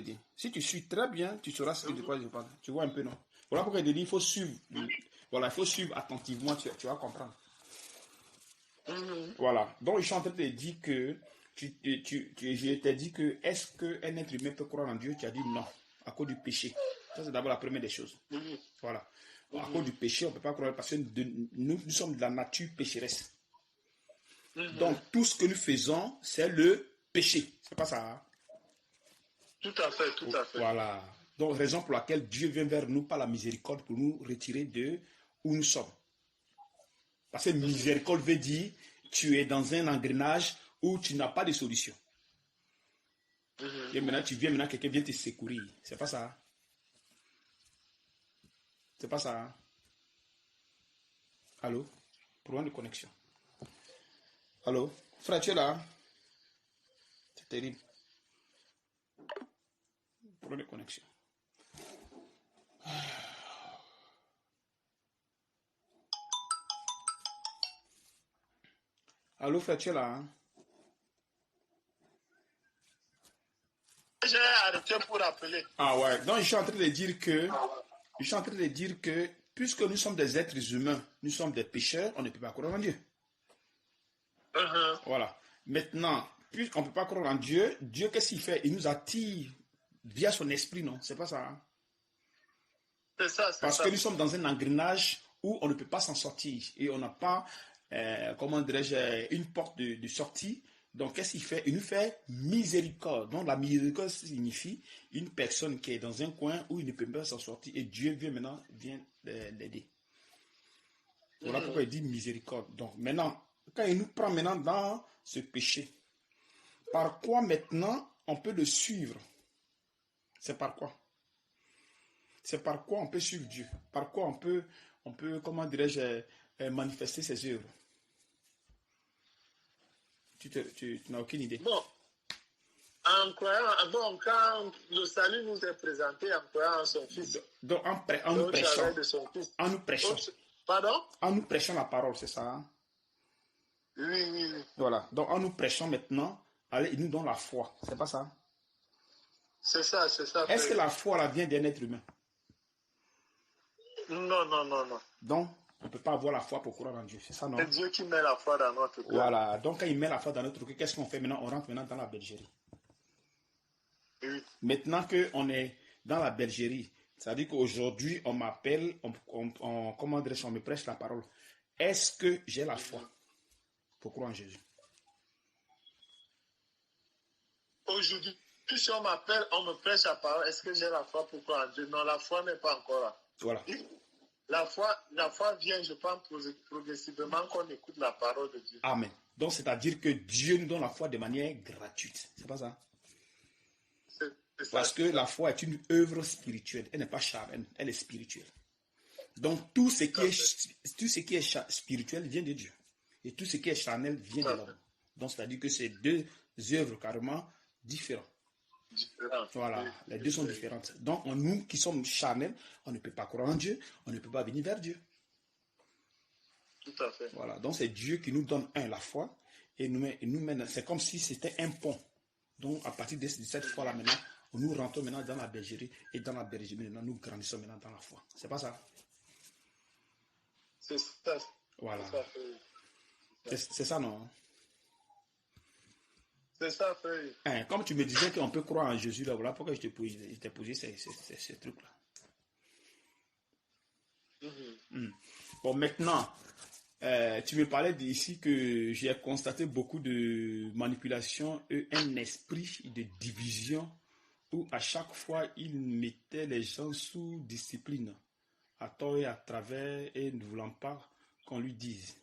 dire. Si tu suis très bien, tu sauras de quoi je parle. Tu vois un peu, non? Voilà pourquoi il dit il faut suivre. Voilà, il faut suivre attentivement, tu vas comprendre. Voilà. Donc, je suis en train de te dire que je t'ai dit que est-ce qu'un être humain peut croire en Dieu? Tu as dit non, à cause du péché. Ça, c'est d'abord la première des choses. Voilà. Bon, à cause du péché, on ne peut pas croire parce que nous sommes de la nature pécheresse. Donc, tout ce que nous faisons, c'est le péché. C'est pas ça? Hein? Tout à fait, tout à fait. Voilà. Donc, raison pour laquelle Dieu vient vers nous par la miséricorde pour nous retirer de où nous sommes. Parce que miséricorde veut dire tu es dans un engrenage où tu n'as pas de solution. Et maintenant, tu viens, maintenant, quelqu'un vient te secourir. C'est pas ça. C'est pas ça. Allô? Problème de connexion. Allô? Frère, tu es là? C'est terrible. Problème de connexion. Allô, frère, tu es là? Hein? J'ai arrêté pour appeler. Ah ouais. Donc, je suis en train de dire que, puisque nous sommes des êtres humains, nous sommes des pécheurs, on ne peut pas croire en Dieu. Voilà. Maintenant, puisqu'on ne peut pas croire en Dieu, Dieu, qu'est-ce qu'il fait? Il nous attire via son esprit, non? C'est pas ça. Hein? C'est ça, c'est Parce ça. que nous sommes dans un engrenage où on ne peut pas s'en sortir. Et on n'a pas, comment dirais-je, une porte de sortie. Donc, qu'est-ce qu'il fait? Il nous fait miséricorde. Donc, la miséricorde signifie une personne qui est dans un coin où il ne peut pas s'en sortir. Et Dieu vient l'aider. Voilà pourquoi il dit miséricorde. Donc, maintenant, quand il nous prend maintenant dans ce péché, par quoi maintenant on peut le suivre? C'est par quoi? C'est par quoi on peut suivre Dieu? Par quoi on peut comment dirais-je, manifester ses œuvres? Tu n'as aucune idée. Bon, en croyant, bon, quand le salut nous est présenté en croyant en son Fils. Donc, en nous prêchant. Pardon? En nous prêchant la parole, c'est ça? Hein? Oui. Voilà. Donc, en nous prêchant maintenant, allez, il nous donne la foi. C'est pas ça? C'est ça, c'est ça. Est-ce que la foi là, vient d'un être humain? Non. Donc, on ne peut pas avoir la foi pour croire en Dieu. C'est ça, non? C'est Dieu qui met la foi dans notre cœur. Voilà. Donc, quand il met la foi dans notre cœur, qu'est-ce qu'on fait maintenant? On rentre maintenant dans la bergerie. Oui. Maintenant qu'on est dans la bergerie, c'est-à-dire qu'aujourd'hui, on m'appelle, comment dirais-je, on me prêche la parole. Est-ce que j'ai la foi pour croire en Jésus? Aujourd'hui, si on m'appelle, on me prêche la parole, est-ce que j'ai la foi pour croire en Dieu? Non, la foi n'est pas encore là. Voilà. La foi vient, je pense, progressivement qu'on écoute la parole de Dieu. Amen. Donc, c'est-à-dire que Dieu nous donne la foi de manière gratuite. C'est pas ça? Parce que la foi est une œuvre spirituelle. Elle n'est pas charnelle, elle est spirituelle. Donc, tout ce qui est spirituel vient de Dieu. Et tout ce qui est charnel vient de l'homme. Donc, c'est-à-dire que c'est deux œuvres carrément différentes. Voilà, les deux sont différentes. Donc, nous qui sommes charnels, on ne peut pas croire en Dieu, on ne peut pas venir vers Dieu. Tout à fait. Voilà, donc c'est Dieu qui nous donne la foi et nous mène. C'est comme si c'était un pont. Donc, à partir de cette foi-là, maintenant, nous rentrons maintenant dans la bergerie et dans la bergerie, maintenant, nous grandissons maintenant dans la foi. C'est pas ça? C'est ça. Voilà. C'est ça, non? C'est ça, frère. Comme tu me disais qu'on peut croire en Jésus, là, voilà pourquoi je t'ai posé ces trucs-là. Bon, maintenant, tu me parlais d'ici que j'ai constaté beaucoup de manipulation et un esprit de division où à chaque fois, il mettait les gens sous discipline, à tort et à travers, et ne voulant pas qu'on lui dise.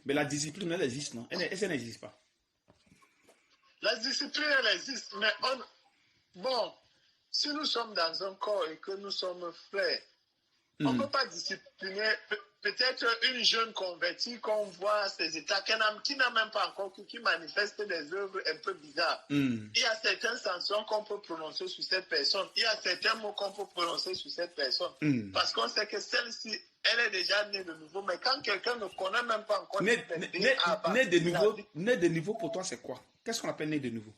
Mais la discipline, elle existe, non? Elle n'existe pas. La discipline, elle existe, mais si nous sommes dans un corps et que nous sommes frères, on ne peut pas discipliner peut-être une jeune convertie qu'on voit ses états, qui n'a même pas encore, qui manifeste des œuvres un peu bizarres. Il y a certaines sanctions qu'on peut prononcer sur cette personne. Il y a certains mots qu'on peut prononcer sur cette personne. Parce qu'on sait que celle-ci, elle est déjà née de nouveau. Mais quand quelqu'un ne connaît même pas encore... Né de nouveau pour toi, c'est quoi? Qu'est-ce qu'on appelle né de nouveau?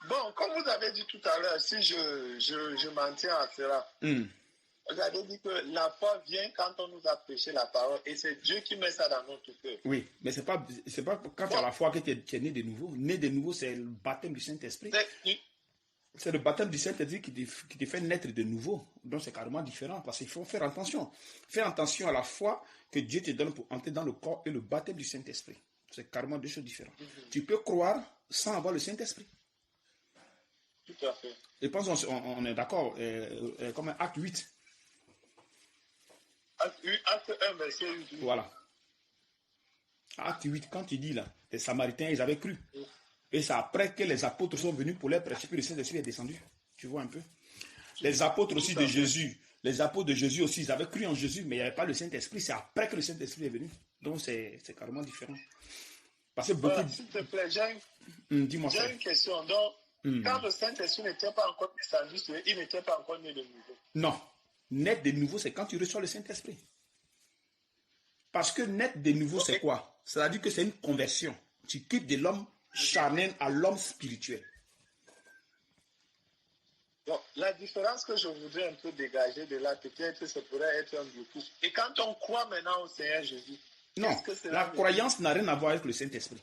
Bon, comme vous avez dit tout à l'heure, si je m'en tiens à cela, vous avez dit que la foi vient quand on nous a prêché la parole et c'est Dieu qui met ça dans notre cœur. Oui, mais c'est pas quand tu as la foi que tu es né de nouveau. Né de nouveau, c'est le baptême du Saint-Esprit. C'est le baptême du Saint-Esprit qui te fait naître de nouveau. Donc c'est carrément différent parce qu'il faut faire attention. Faire attention à la foi que Dieu te donne pour entrer dans le corps et le baptême du Saint-Esprit. C'est carrément deux choses différentes. Tu peux croire sans avoir le Saint-Esprit. Tout à fait. Je pense qu'on est d'accord. Comme un acte 8. Acte 1, verset 8. Voilà. Acte 8, quand tu dis là, les Samaritains, ils avaient cru. Et c'est après que les apôtres sont venus pour leur prêcher que le Saint-Esprit est descendu. Tu vois un peu. Les apôtres aussi de Jésus, les apôtres de Jésus aussi, ils avaient cru en Jésus, mais il n'y avait pas le Saint-Esprit. C'est après que le Saint-Esprit est venu. Donc c'est carrément différent. Parce que beaucoup... S'il te plaît, j'ai une question. Donc, quand le Saint-Esprit n'était pas encore descendu, il n'était pas encore né de nouveau. Non. Naître de nouveau, c'est quand tu reçois le Saint-Esprit. Parce que naître de nouveau, c'est quoi? C'est-à-dire que c'est une conversion. Tu quittes de l'homme charnel à l'homme spirituel. Bon, la différence que je voudrais un peu dégager de là, peut-être, ça pourrait être un blocus. Et quand on croit maintenant au Seigneur Jésus, non, la croyance n'a rien à voir avec le Saint-Esprit.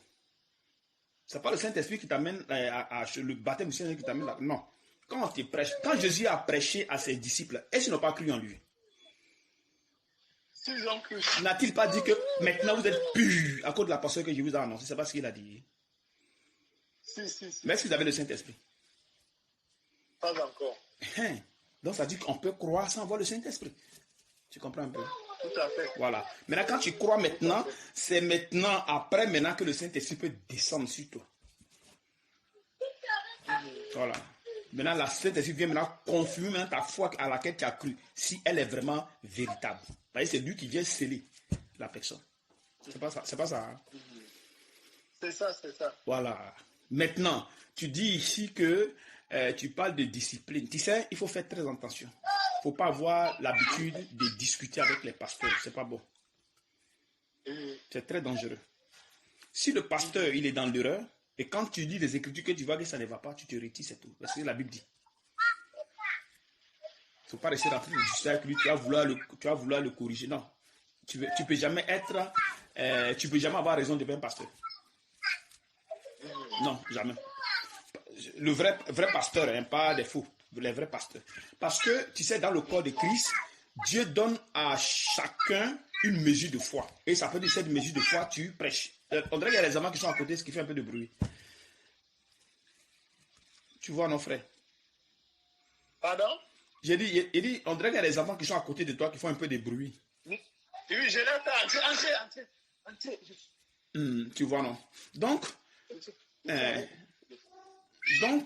Ce n'est pas le Saint-Esprit qui t'amène le baptême du Saint-Esprit qui t'amène là. Non. Quand tu prêches, quand Jésus a prêché à ses disciples, est-ce qu'ils n'ont pas cru en lui? S'ils ont cru. N'a-t-il pas dit que maintenant vous êtes purs à cause de la parole que je vous ai annoncée? C'est pas ce qu'il a dit. Si. Mais est-ce que vous avez le Saint-Esprit? Pas encore. Donc ça dit qu'on peut croire sans avoir le Saint-Esprit. Tu comprends un peu? Tout à fait. Voilà. Maintenant, quand tu crois maintenant, c'est maintenant, après maintenant que le Saint-Esprit peut descendre sur toi. Voilà. Maintenant, la Saint-Esprit vient maintenant confirmer ta foi à laquelle tu as cru, si elle est vraiment véritable. C'est lui qui vient sceller la personne. C'est pas ça. C'est pas ça. Hein? C'est ça. Voilà. Maintenant, tu dis ici que tu parles de discipline. Tu sais, il faut faire très attention. Il ne faut pas avoir l'habitude de discuter avec les pasteurs. C'est pas bon. C'est très dangereux. Si le pasteur, il est dans l'erreur, et quand tu dis les Écritures que tu vois que ça ne va pas, tu te retires, c'est tout. Parce que la Bible dit. Il ne faut pas rester en train de discuter avec lui. Tu vas vouloir le corriger. Non. Tu ne peux jamais être... tu ne peux jamais avoir raison devant un pasteur. Non, jamais. Le vrai pasteur, hein, pas des faux. Les vrais pasteurs. Parce que, tu sais, dans le corps de Christ, Dieu donne à chacun une mesure de foi. Et ça peut dire cette mesure de foi, tu prêches. On dirait qu'il y a les amants qui sont à côté, ce qui fait un peu de bruit. Tu vois, nos frères. Pardon? J'ai dit, on dirait qu'il y a les enfants qui sont à côté de toi qui font un peu de bruit. Oui, je l'ai fait. Tu vois, non? Donc,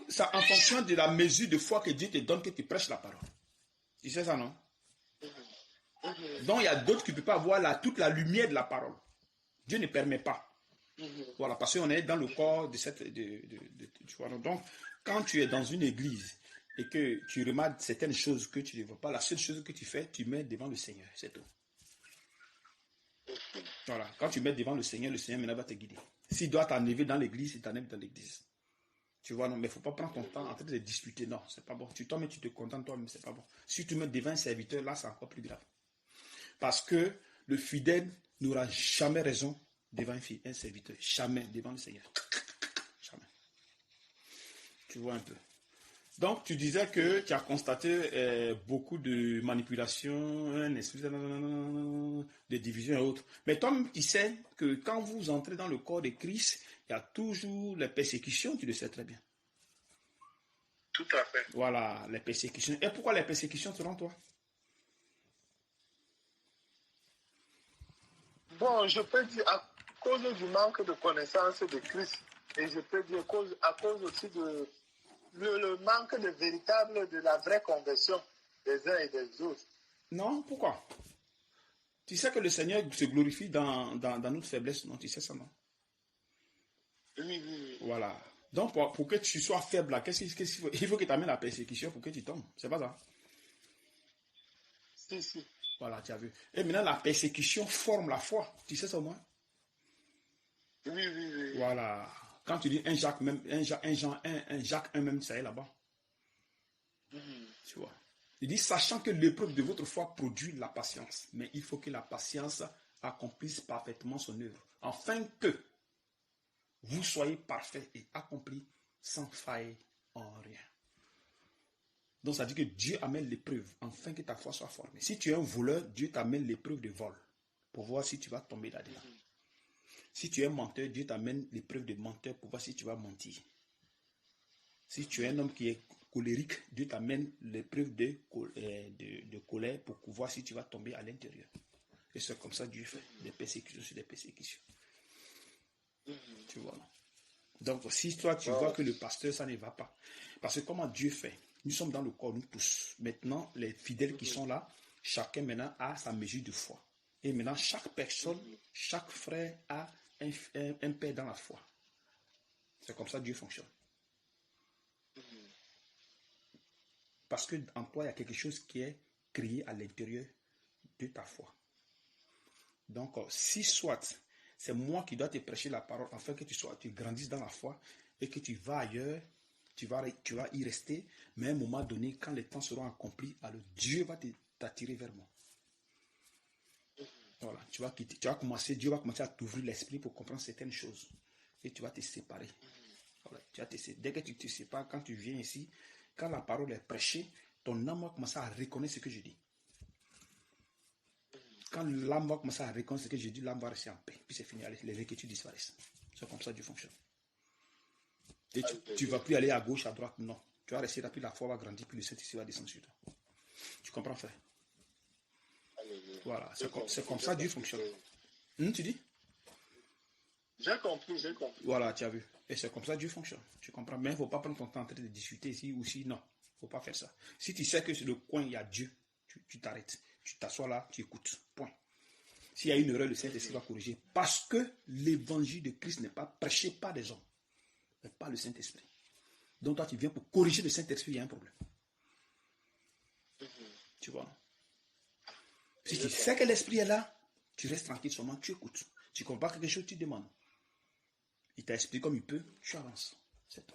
c'est en fonction de la mesure de foi que Dieu te donne que tu prêches la parole. Tu sais ça, non? Donc, il y a d'autres qui ne peuvent pas avoir toute la lumière de la parole. Dieu ne permet pas. Voilà, parce qu'on est dans le corps de cette... tu vois, donc, quand tu es dans une église et que tu remarques certaines choses que tu ne vois pas, la seule chose que tu fais, tu mets devant le Seigneur, c'est tout. Voilà, quand tu mets devant le Seigneur maintenant va te guider. S'il doit t'enlever dans l'église, il t'enlève dans l'église. Tu vois, non, mais il ne faut pas prendre ton temps en train de discuter. Non, c'est pas bon. Tu tombes et tu te contentes toi-même, c'est pas bon. Si tu mets devant un serviteur, là, c'est encore plus grave. Parce que le fidèle n'aura jamais raison devant un serviteur. Jamais devant le Seigneur. Jamais. Tu vois un peu. Donc, tu disais que tu as constaté beaucoup de manipulation, un esprit de division et autres. Mais toi, tu sais que quand vous entrez dans le corps de Christ, il y a toujours les persécutions, tu le sais très bien. Tout à fait. Voilà, les persécutions. Et pourquoi les persécutions selon toi? Bon, je peux dire à cause du manque de connaissance de Christ. Et je peux dire à cause aussi de le manque de la vraie conversion des uns et des autres. Non, pourquoi? Tu sais que le Seigneur se glorifie dans notre faiblesse, non? Tu sais ça, non? Oui. Voilà. Donc, pour que tu sois faible, là, qu'est-ce qu'il faut? Il faut que tu amènes la persécution pour que tu tombes. C'est pas ça? Si. Voilà, tu as vu. Et maintenant, la persécution forme la foi. Tu sais ça au moins? Oui. Voilà. Quand tu dis un Jacques, même, un Jacques 1 même, ça est là-bas. Tu vois. Il dit, sachant que l'épreuve de votre foi produit la patience, mais il faut que la patience accomplisse parfaitement son œuvre, afin que vous soyez parfaits et accomplis sans faille en rien. Donc ça dit que Dieu amène l'épreuve, afin que ta foi soit formée. Si tu es un voleur, Dieu t'amène l'épreuve de vol, pour voir si tu vas tomber là-dedans. Si tu es un menteur, Dieu t'amène l'épreuve de menteur, pour voir si tu vas mentir. Si tu es un homme qui est colérique, Dieu t'amène l'épreuve de colère pour voir si tu vas tomber à l'intérieur. Et c'est comme ça que Dieu fait des persécutions sur des persécutions. Tu vois. Donc, si toi, tu vois que le pasteur, ça ne va pas. Parce que comment Dieu fait? Nous sommes dans le corps, nous tous. Maintenant, les fidèles qui sont là, chacun maintenant a sa mesure de foi. Et maintenant, chaque personne, chaque frère a un père dans la foi. C'est comme ça que Dieu fonctionne. Parce qu'en toi, il y a quelque chose qui est créé à l'intérieur de ta foi. Donc, si soit c'est moi qui dois te prêcher la parole afin que tu grandisses dans la foi et que tu vas ailleurs, tu vas y rester, mais à un moment donné, quand les temps seront accomplis, alors Dieu va t'attirer vers moi. Voilà, Dieu va commencer à t'ouvrir l'esprit pour comprendre certaines choses et tu vas te séparer. Voilà, dès que tu te sépares, quand tu viens ici, quand la parole est prêchée, ton âme va commencer à reconnaître ce que je dis. Quand l'âme va commencer à reconnaître ce que je dis, l'âme va rester en paix. Puis c'est fini, les inquiétudes disparaissent. C'est comme ça que Dieu fonctionne. Et tu ne vas plus aller à gauche, à droite, non. Tu vas rester là, puis la foi va grandir, puis le Saint-Esprit va descendre sur toi. Tu comprends, frère? Voilà, c'est comme ça que Dieu fonctionne. Tu dis? J'ai compris. Voilà, tu as vu. Et c'est comme ça que Dieu fonctionne. Tu comprends? Mais il ne faut pas prendre ton temps en train de discuter ici ou si, non. Il ne faut pas faire ça. Si tu sais que sur le coin, il y a Dieu, tu t'arrêtes. Tu t'assois là, tu écoutes. Point. S'il y a une erreur, le Saint-Esprit va corriger. Parce que l'évangile de Christ n'est pas prêché par des hommes, mais par le Saint-Esprit. Donc toi, tu viens pour corriger le Saint-Esprit, il y a un problème. Tu vois? Si tu sais que l'Esprit est là, tu restes tranquille seulement, tu écoutes. Tu comprends quelque chose, tu demandes. Il t'a expliqué comme il peut, tu avances. C'est tout.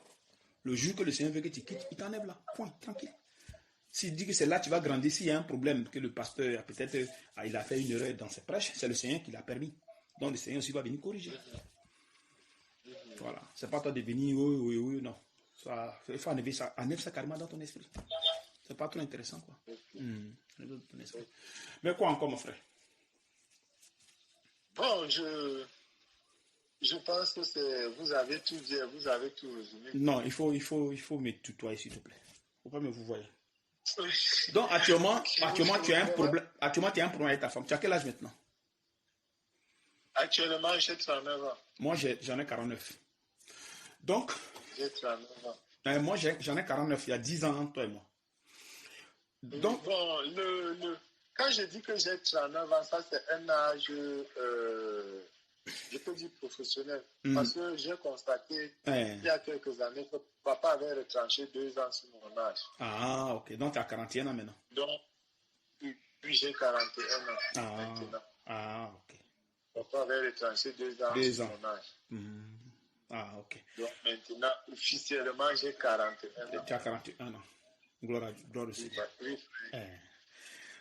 Le jour que le Seigneur veut que tu quittes, il t'enlève là. Point, tranquille. S'il dit que c'est là que tu vas grandir, s'il y a un problème, que le pasteur a peut-être il a fait une erreur dans ses prêches, c'est le Seigneur qui l'a permis. Donc le Seigneur aussi va venir corriger. Voilà. C'est pas toi de venir, oui, non. Ça, il faut enlever ça carrément dans ton esprit. C'est pas trop intéressant, quoi. Mais quoi encore, mon frère? Bon, je pense que vous avez tout dit, vous avez tout résumé. Non, il faut me tutoyer, s'il te plaît. Il ne faut pas me vous voyez. Donc, actuellement, tu as un problème. Actuellement, tu as un problème avec ta femme. Tu as quel âge maintenant? Actuellement, j'ai 39 ans. Moi, j'en ai 49. Donc, j'ai 39 ans. Moi, j'en ai 49. Il y a 10 ans, toi et moi. Donc, bon, quand je dis que j'ai 39 ans, ça, c'est un âge, je peux dire professionnel. Parce que j'ai constaté il y a quelques années que papa avait retranché 2 ans sur mon âge. Ah, ok. Donc, tu as 41 ans maintenant. Donc, puis j'ai 41 ans maintenant. Ah, ok. Papa avait retranché 2 ans sur mon âge. Ah, ok. Donc, maintenant, officiellement, j'ai 41 ans. Tu as 41 ans. Gloire au Seigneur. Oui.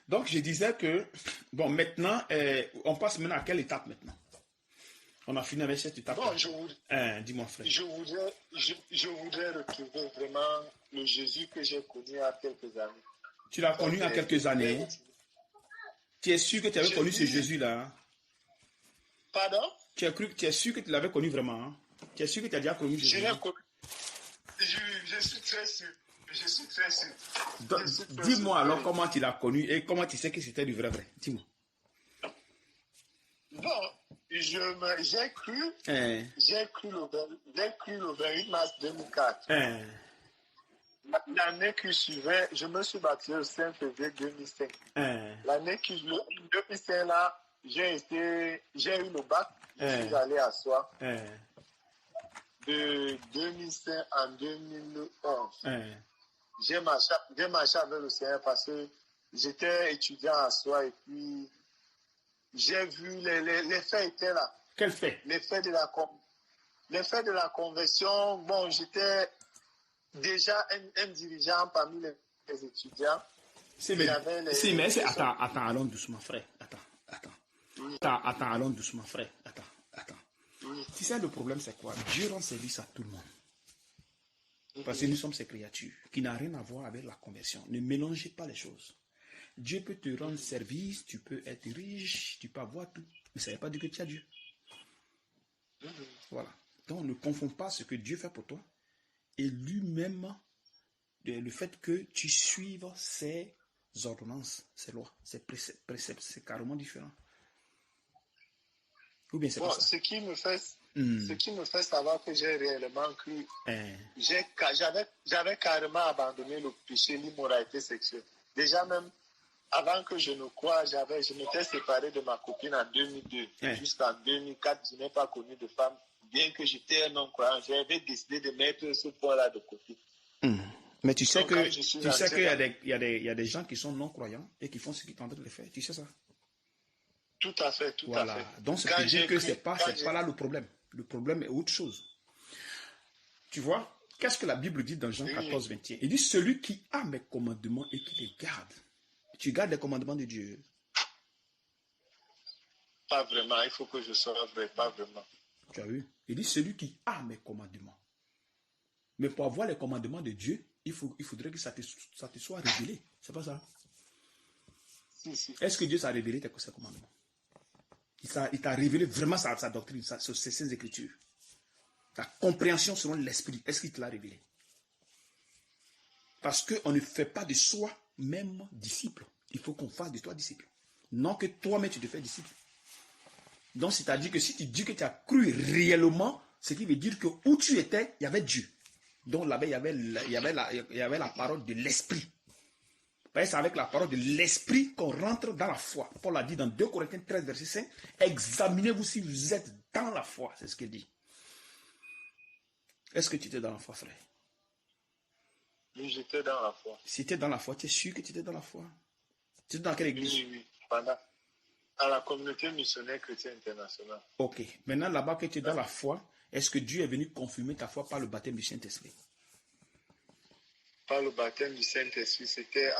Donc, je disais que, bon, maintenant, on passe maintenant à quelle étape maintenant? On a fini avec cette étape. Bon, dis-moi, frère. Je voudrais retrouver vraiment le Jésus que j'ai connu il y a quelques années. Tu l'as connu il y a quelques années? Tu es sûr que tu avais connu ce Jésus-là? Hein? Pardon? Tu es sûr que tu l'avais connu vraiment? Hein? Tu es sûr que tu as déjà connu Jésus? Je suis très sûr. Je suis très sûr. Dis-moi alors comment tu l'as connu et comment tu sais que c'était du vrai. Dis-moi. Bon, j'ai cru le 28 mars 2004. L'année qui suivait, je me suis baptisé le 5 février 2005. L'année qui suivait, 2005 là, j'ai eu le bac, je suis allé à Soie. De 2005 en 2011. J'ai marché avec le Seigneur parce que j'étais étudiant à Soie et puis j'ai vu les faits étaient là. Quel fait? Les faits de la l'effet de la conversion, bon, j'étais déjà un dirigeant parmi les étudiants. Attends, allons doucement, frère. Attends, allons doucement, frère. Attends. Oui. Tu sais, le problème, c'est quoi? Dieu rend service à tout le monde. Parce que nous sommes ces créatures qui n'ont rien à voir avec la conversion. Ne mélangez pas les choses. Dieu peut te rendre service, tu peux être riche, tu peux avoir tout. Mais ça ne veut pas dire que tu as Dieu. Voilà. Donc, ne confonds pas ce que Dieu fait pour toi et lui-même, le fait que tu suives ses ordonnances, ses lois, ses préceptes, c'est carrément différent. Ou bien c'est pas ça? Ce qui me fait savoir que j'ai réellement cru, j'avais carrément abandonné le péché, l'immoralité sexuelle. Déjà même, avant que je ne croie, je m'étais séparé de ma copine en 2002. Jusqu'en 2004, je n'ai pas connu de femme. Bien que j'étais un non-croyant, j'avais décidé de mettre ce point-là de côté. Mais tu sais qu'il y a des gens qui sont non-croyants et qui font ce qu'ils sont en train de faire. Tu sais ça? Tout à fait, tout à fait. Donc, ça veut dire que ce n'est pas là le problème. Le problème est autre chose. Tu vois, qu'est-ce que la Bible dit dans Jean 14, 21? Il dit, celui qui a mes commandements et qui les garde. Tu gardes les commandements de Dieu? Pas vraiment, il faut que je sois vrai, pas vraiment. Tu as vu? Il dit, celui qui a mes commandements. Mais pour avoir les commandements de Dieu, il faudrait que ça te soit révélé. C'est pas ça? Si. Est-ce que Dieu t'a révélé ses commandements? Il t'a révélé vraiment sa doctrine, ses écritures. Ta compréhension selon l'esprit. Est-ce qu'il te l'a révélé? Parce qu'on ne fait pas de soi-même disciple. Il faut qu'on fasse de toi disciple. Non que toi-même tu te fais disciple. Donc c'est-à-dire que si tu dis que tu as cru réellement, ce qui veut dire que où tu étais, il y avait Dieu. Donc là-bas, il y avait la parole de l'esprit. C'est avec la parole de l'esprit qu'on rentre dans la foi. Paul a dit dans 2 Corinthiens 13, verset 5, examinez-vous si vous êtes dans la foi. C'est ce qu'il dit. Est-ce que tu étais dans la foi, frère? Oui, j'étais dans la foi. Si tu es dans la foi, tu es sûr que tu étais dans la foi? Tu es dans quelle église? Oui. À la communauté missionnaire chrétienne internationale. Ok. Maintenant, là-bas que tu es dans la foi, est-ce que Dieu est venu confirmer ta foi par le baptême du Saint-Esprit? Par le baptême du Saint-Esprit, c'était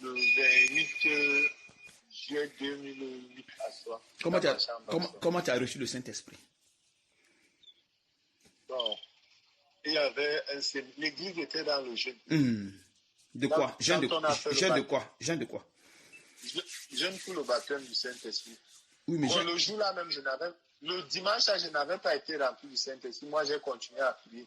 le 28 juillet 2008 à soi. Comment tu as reçu le Saint-Esprit? Bon, il y avait l'église était dans le jeûne. De quoi? Jeûne de quoi? Jeûne pour le baptême du Saint-Esprit. Oui, mais le jour-là même, le dimanche, je n'avais pas été rempli du Saint-Esprit. Moi, j'ai continué à prier.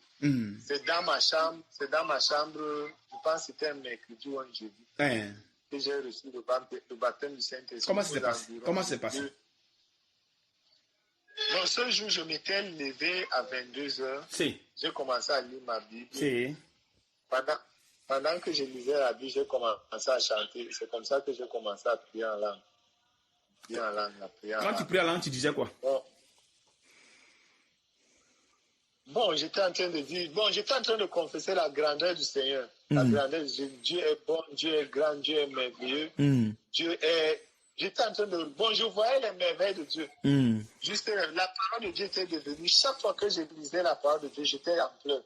C'est dans ma chambre, je pense que c'était un mercredi ou un jeudi, que j'ai reçu le baptême du Saint-Esprit. Comment c'est passé? Bon, ce jour, je m'étais levé à 22h. J'ai commencé à lire ma Bible. Pendant que je lisais la Bible, j'ai commencé à chanter. C'est comme ça que j'ai commencé à prier en langue. Quand tu priais en langue, tu disais quoi? Bon, j'étais en train de confesser la grandeur du Seigneur. La grandeur de Dieu. Dieu est bon, Dieu est grand, Dieu est merveilleux. J'étais en train de... Bon, je voyais les merveilles de Dieu. Juste, la parole de Dieu était devenue... Chaque fois que je lisais la parole de Dieu, j'étais en pleurs.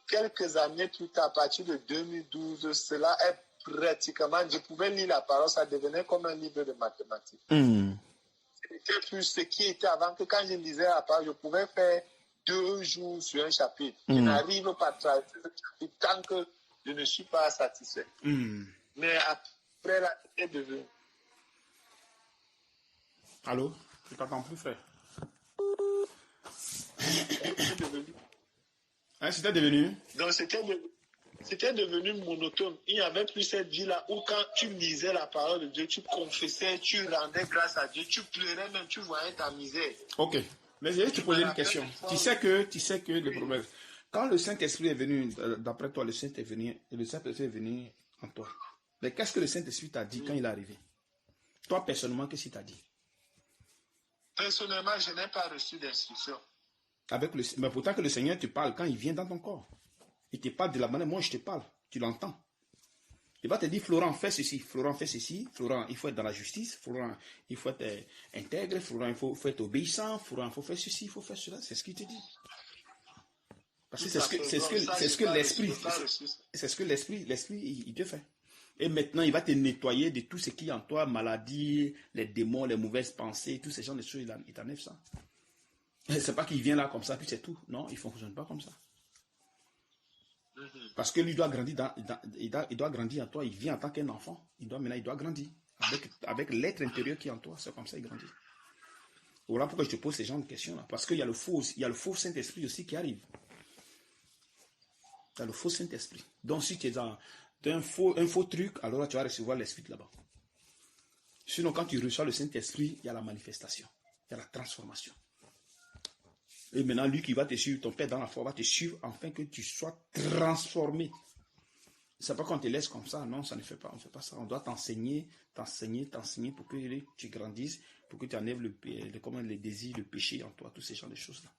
Quelques années plus tard, à partir de 2012, cela est pratiquement... Je pouvais lire la parole, ça devenait comme un livre de mathématiques. C'était plus ce qui était avant, que quand je lisais la parole, je pouvais faire 2 jours sur un chapitre. Je n'arrive pas à traduire ce chapitre tant que je ne suis pas satisfait. Mais après, là, c'était devenu... Allô? Je ne t'entends plus, frère. C'était devenu? Donc, c'était devenu monotone. Il n'y avait plus cette vie-là où quand tu lisais la parole de Dieu, tu confessais, tu rendais grâce à Dieu, tu pleurais même, tu voyais ta misère. Ok. Mais je vais te poser une question. Tu sais que le problème, quand le Saint-Esprit est venu, d'après toi, le Saint-Esprit est venu en toi. Mais qu'est-ce que le Saint-Esprit t'a dit quand il est arrivé? Toi, personnellement, qu'est-ce qu'il t'a dit? Personnellement, je n'ai pas reçu d'instruction. Mais pourtant que le Seigneur te parle quand il vient dans ton corps. Il te parle de la manière, moi je te parle, tu l'entends. Il va te dire, Florent, fais ceci. Florent, fais ceci. Florent, il faut être dans la justice. Florent, il faut être intègre. Florent, il faut être obéissant. Florent, il faut faire ceci, il faut faire cela. C'est ce qu'il te dit. Parce que c'est ce que l'esprit, il te fait. Et maintenant, il va te nettoyer de tout ce qui est en toi, maladie, les démons, les mauvaises pensées, tous ces genres de choses, il t'enlève ça. C'est pas qu'il vient là comme ça, puis c'est tout. Non, il ne fonctionne pas comme ça. Parce que lui doit grandir il doit grandir en toi, il vient en tant qu'un enfant. Il doit grandir avec l'être intérieur qui est en toi. C'est comme ça qu'il grandit. Voilà pourquoi je te pose ces genres de questions là. Parce qu'il y a le faux Saint-Esprit aussi qui arrive. Tu as le faux Saint-Esprit. Donc si tu es dans un faux truc, alors là, tu vas recevoir l'esprit là-bas. Sinon, quand tu reçois le Saint-Esprit, il y a la manifestation, il y a la transformation. Et maintenant, lui qui va te suivre, ton Père dans la foi, va te suivre afin que tu sois transformé. C'est pas qu'on te laisse comme ça, non, ça ne fait pas, on ne fait pas ça. On doit t'enseigner pour que tu grandisses, pour que tu enlèves les désirs, le péché en toi, tous ces genres de choses-là.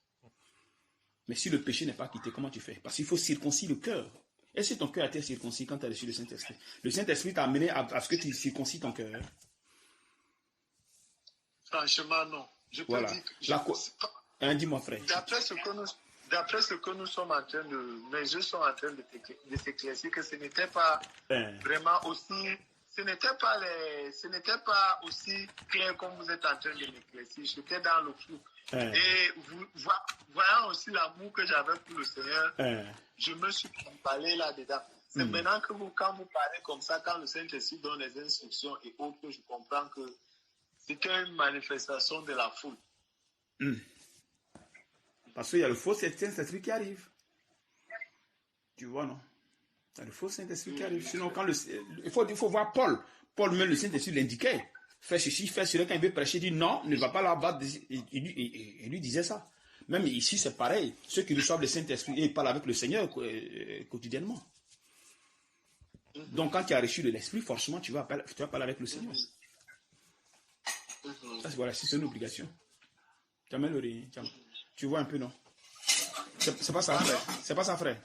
Mais si le péché n'est pas quitté, comment tu fais? Parce qu'il faut circoncire le cœur. Est-ce que ton cœur a été circoncis quand tu as reçu le Saint-Esprit? Le Saint-Esprit t'a amené à ce que tu circoncis ton cœur. Franchement, non. Je peux voilà. dire que dis-moi, frère. D'après ce que nous sommes en train de... Mes yeux sont en train de s'éclaircir, que ce n'était pas vraiment aussi... Ce n'était pas aussi clair comme vous êtes en train de m'éclaircir. J'étais dans le flou. Et voyant aussi l'amour que j'avais pour le Seigneur, je me suis emballé là-dedans. C'est maintenant que quand vous parlez comme ça, quand le Saint-Esprit donne les instructions et autres, je comprends que c'était une manifestation de la foule. Parce qu'il y a le faux Saint-Esprit qui arrive. Tu vois, non? Il y a le faux Saint-Esprit qui arrive. Sinon, il faut voir Paul. Paul, même le Saint-Esprit l'indiquait. Fais ceci, fais cela. Quand il veut prêcher, il dit non, ne va pas là-bas. Il lui disait ça. Même ici, c'est pareil. Ceux qui reçoivent le Saint-Esprit, ils parlent avec le Seigneur quotidiennement. Donc, quand tu as reçu de l'Esprit, forcément, tu vas parler avec le Seigneur. Ça, voilà, c'est une obligation. Tu vois un peu, non? C'est pas ça, frère. C'est pas ça, frère.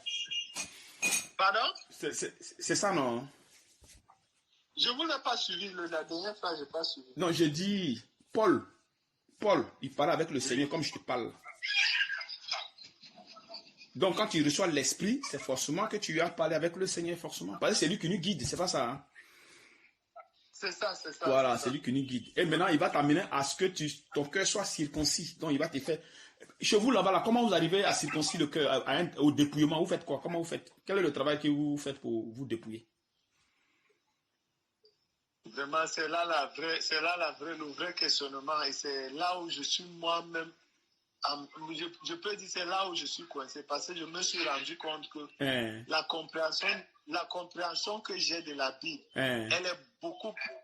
Pardon? C'est ça, non? Je ne vous ai pas suivi. La dernière fois, je n'ai pas suivi. Non, je dis, Paul, il parle avec le Seigneur comme je te parle. Donc, quand tu reçois l'Esprit, c'est forcément que tu as parlé avec le Seigneur, forcément. Parce que c'est lui qui nous guide, c'est pas ça, hein? C'est ça. Voilà, c'est lui qui nous guide. Et maintenant, il va t'amener à ce que ton cœur soit circoncis. Donc, il va te faire... Chez vous, là-bas, comment vous arrivez à circoncire le cœur, au dépouillement? Vous faites quoi? Comment vous faites? Quel est le travail que vous faites pour vous dépouiller? Vraiment, c'est là le vrai questionnement. Et c'est là où je suis moi-même... Je peux dire c'est là où je suis coincé. Parce que je me suis rendu compte que la compréhension que j'ai de la Bible, elle est beaucoup plus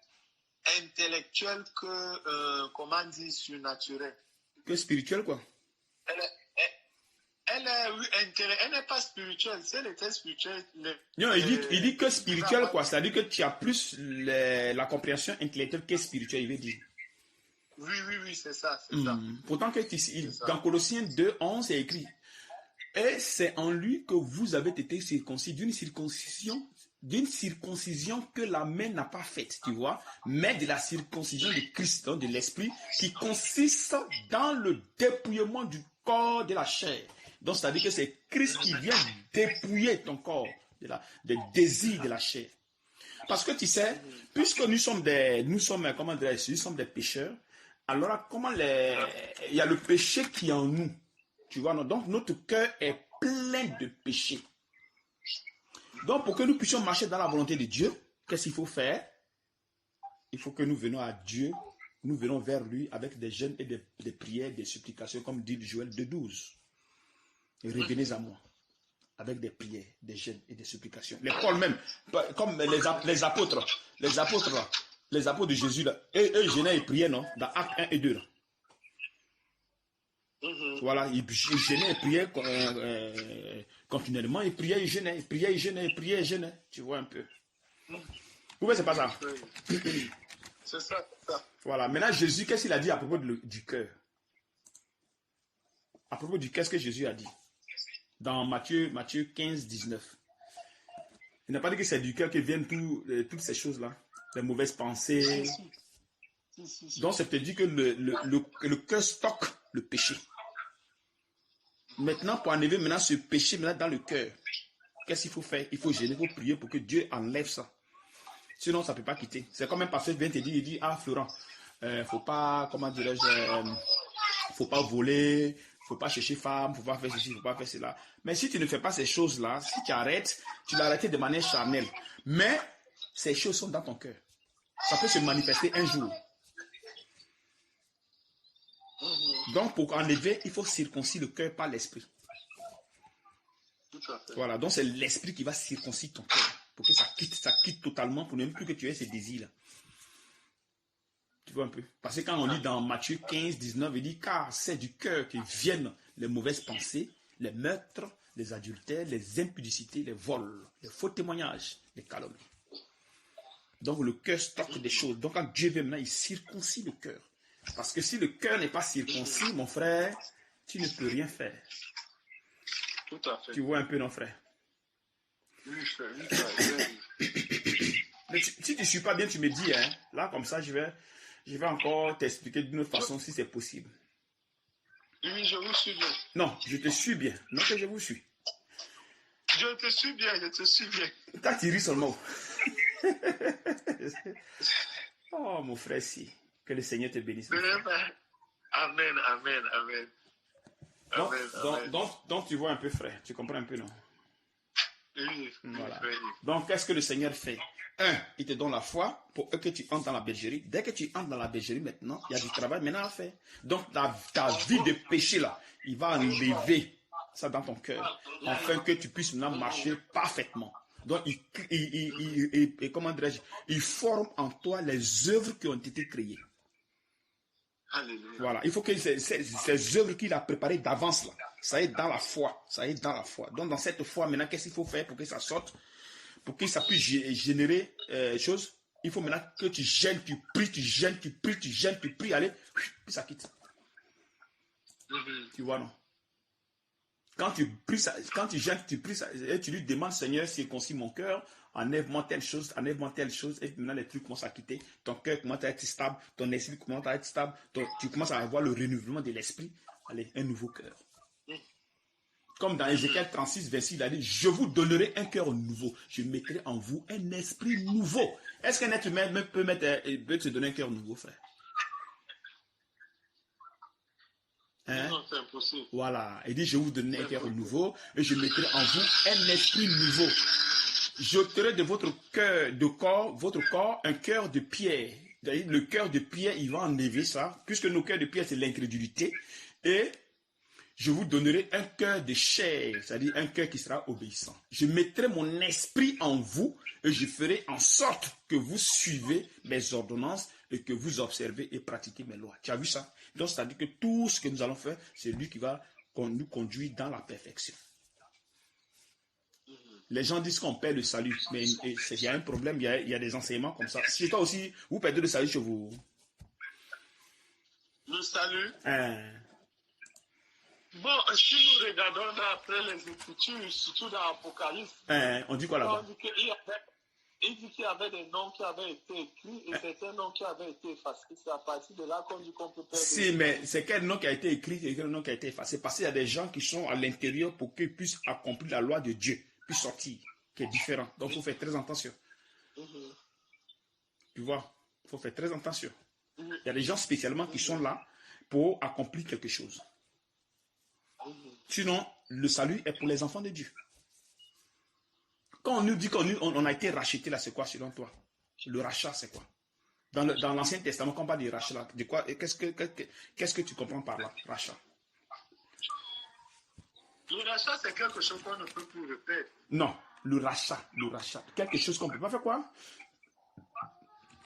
intellectuelle que, comment dire, surnaturelle. Que spirituelle, quoi? Elle n'est pas spirituelle. Si elle était spirituelle... Non, il dit que spirituelle, quoi. C'est-à-dire que tu as plus la compréhension intellectuelle que spirituelle, il veut dire. Oui, c'est ça. Pourtant, dans Colossiens 2:11, c'est écrit. Et c'est en lui que vous avez été circoncis d'une circoncision que la main n'a pas faite, tu vois, mais de la circoncision de Christ, donc de l'esprit, qui consiste dans le dépouillement du corps de la chair. Donc, c'est-à-dire que c'est Christ qui vient dépouiller ton corps des désirs de la chair. Parce que tu sais, puisque nous sommes des pécheurs, alors comment il y a le péché qui est en nous, tu vois, non? Donc notre cœur est plein de péché. Donc pour que nous puissions marcher dans la volonté de Dieu, qu'est-ce qu'il faut faire? Il faut que nous venions à Dieu, nous venons vers lui avec des jeûnes et des prières, des supplications, comme dit Joël 2:12. Et revenez à moi avec des prières, des jeûnes et des supplications. Les Paul même, comme les apôtres de Jésus, là, eux jeûnaient et priaient, non? Dans Actes 1 et 2. Là. Voilà, ils jeûnaient et priaient continuellement, ils priaient et jeûnaient, tu vois un peu. Pourquoi c'est pas ça? C'est ça. Voilà, maintenant Jésus, qu'est-ce qu'il a dit à propos du cœur? À propos du qu'est-ce que Jésus a dit? Dans Matthieu 15, 19. Il n'a pas dit que c'est du cœur que viennent toutes ces choses-là, les mauvaises pensées. Donc, ça te dit que le cœur stocke le péché. Maintenant, pour enlever maintenant ce péché maintenant dans le cœur, qu'est-ce qu'il faut faire? Il faut gêner, il faut prier pour que Dieu enlève ça. Sinon, ça ne peut pas quitter. C'est comme un pasteur vient te dire, il dit, ah Florent, faut pas, comment dirais-je, faut pas voler, faut pas chercher femme, faut pas faire ceci, faut pas faire cela. Mais si tu ne fais pas ces choses-là, si tu arrêtes, tu l'as arrêté de manière charnelle. Mais ces choses sont dans ton cœur. Ça peut se manifester un jour. Donc, pour enlever, il faut circoncire le cœur par l'esprit. Voilà, donc c'est l'esprit qui va circoncire ton cœur. Pour que ça quitte totalement, pour ne même plus que tu aies ces désirs-là. Tu vois un peu? Parce que quand on lit dans Matthieu 15, 19, il dit, car c'est du cœur que viennent les mauvaises pensées, les meurtres, les adultères, les impudicités, les vols, les faux témoignages, les calomnies. Donc le cœur stocke des choses. Donc quand Dieu vient maintenant, il circoncie le cœur. Parce que si le cœur n'est pas circoncis, mon frère, tu ne peux rien faire. Tout à fait. Tu vois un peu, non, frère? Oui, frère. Mais si tu ne suis pas bien, tu me dis, hein, là, comme ça, je vais encore t'expliquer d'une autre façon si c'est possible. Oui, je vous suis bien. Non, je te suis bien. Non que je vous suis. Je te suis bien, je te suis bien. Toi, tu ris seulement. Oh, mon frère, si. Que le Seigneur te bénisse. Amen, amen, amen. Donc, tu vois un peu, frère. Tu comprends un peu, non? Oui, voilà. Frère. Donc, qu'est-ce que le Seigneur fait? Il te donne la foi pour que tu entres dans la bergerie. Dès que tu entres dans la bergerie maintenant, il y a du travail maintenant à faire. Donc, ta vie de péché là, il va enlever ça dans ton cœur, afin que tu puisses maintenant marcher parfaitement. Donc, comment dirais-je, il forme en toi les œuvres qui ont été créées. Alléluia. Voilà, il faut que ces œuvres qu'il a préparées d'avance là, ça est dans la foi, ça est dans la foi. Donc, dans cette foi, maintenant, qu'est-ce qu'il faut faire pour que ça sorte? Pour que ça puisse générer choses, il faut maintenant que tu gênes, tu pries, tu gênes, tu pries, tu gênes, tu pries, allez, puis ça quitte. Tu vois, non? Quand tu pries, quand tu gênes, tu pries, et tu lui demandes, Seigneur, circoncis mon cœur, enlève-moi telle chose, et maintenant les trucs commencent à quitter, ton cœur commence à être stable, ton esprit commence à être stable, tu commences à avoir le renouvellement de l'esprit, allez, un nouveau cœur. Comme dans Ézéchiel 36, verset, il a dit, je vous donnerai un cœur nouveau. Je mettrai en vous un esprit nouveau. Est-ce qu'un être humain peut se donner un cœur nouveau, frère? Hein? Non, c'est impossible. Voilà. Il dit, je vous donnerai un cœur nouveau et je mettrai en vous un esprit nouveau. J'ôterai de votre corps, un cœur de pierre. Le cœur de pierre, il va enlever ça, puisque nos cœurs de pierre, c'est l'incrédulité. Et je vous donnerai un cœur de chair, c'est-à-dire un cœur qui sera obéissant. Je mettrai mon esprit en vous et je ferai en sorte que vous suivez mes ordonnances et que vous observez et pratiquez mes lois. Tu as vu ça? Donc, c'est-à-dire que tout ce que nous allons faire, c'est lui qui va nous conduire dans la perfection. Les gens disent qu'on perd le salut, mais il y a un problème, il y a des enseignements comme ça. Si toi aussi, vous perdez le salut chez vous. Le salut? Bon, si nous regardons après les Écritures, surtout dans l'Apocalypse, on dit quoi là-bas? Il dit qu'il y avait des noms qui avaient été écrits et certains noms qui avaient été effacés. C'est à partir de là qu'on dit qu'on peut perdre. Si, mais c'est quel nom qui a été écrit et quel nom qui a été effacé? Parce qu'il y a des gens qui sont à l'intérieur pour qu'ils puissent accomplir la loi de Dieu, puis sortir, qui est différent. Donc, il faut faire très attention. Tu vois, il faut faire très attention. Il y a des gens spécialement qui sont là pour accomplir quelque chose. Sinon, le salut est pour les enfants de Dieu. Quand on nous dit qu'on a été racheté là, c'est quoi selon toi? Le rachat, c'est quoi? Dans l'Ancien Testament, quand on parle de rachat, là, de quoi? Qu'est-ce que tu comprends par là, rachat? Le rachat, c'est quelque chose qu'on ne peut plus répéter. Non, le rachat. Quelque chose qu'on ne peut pas faire quoi?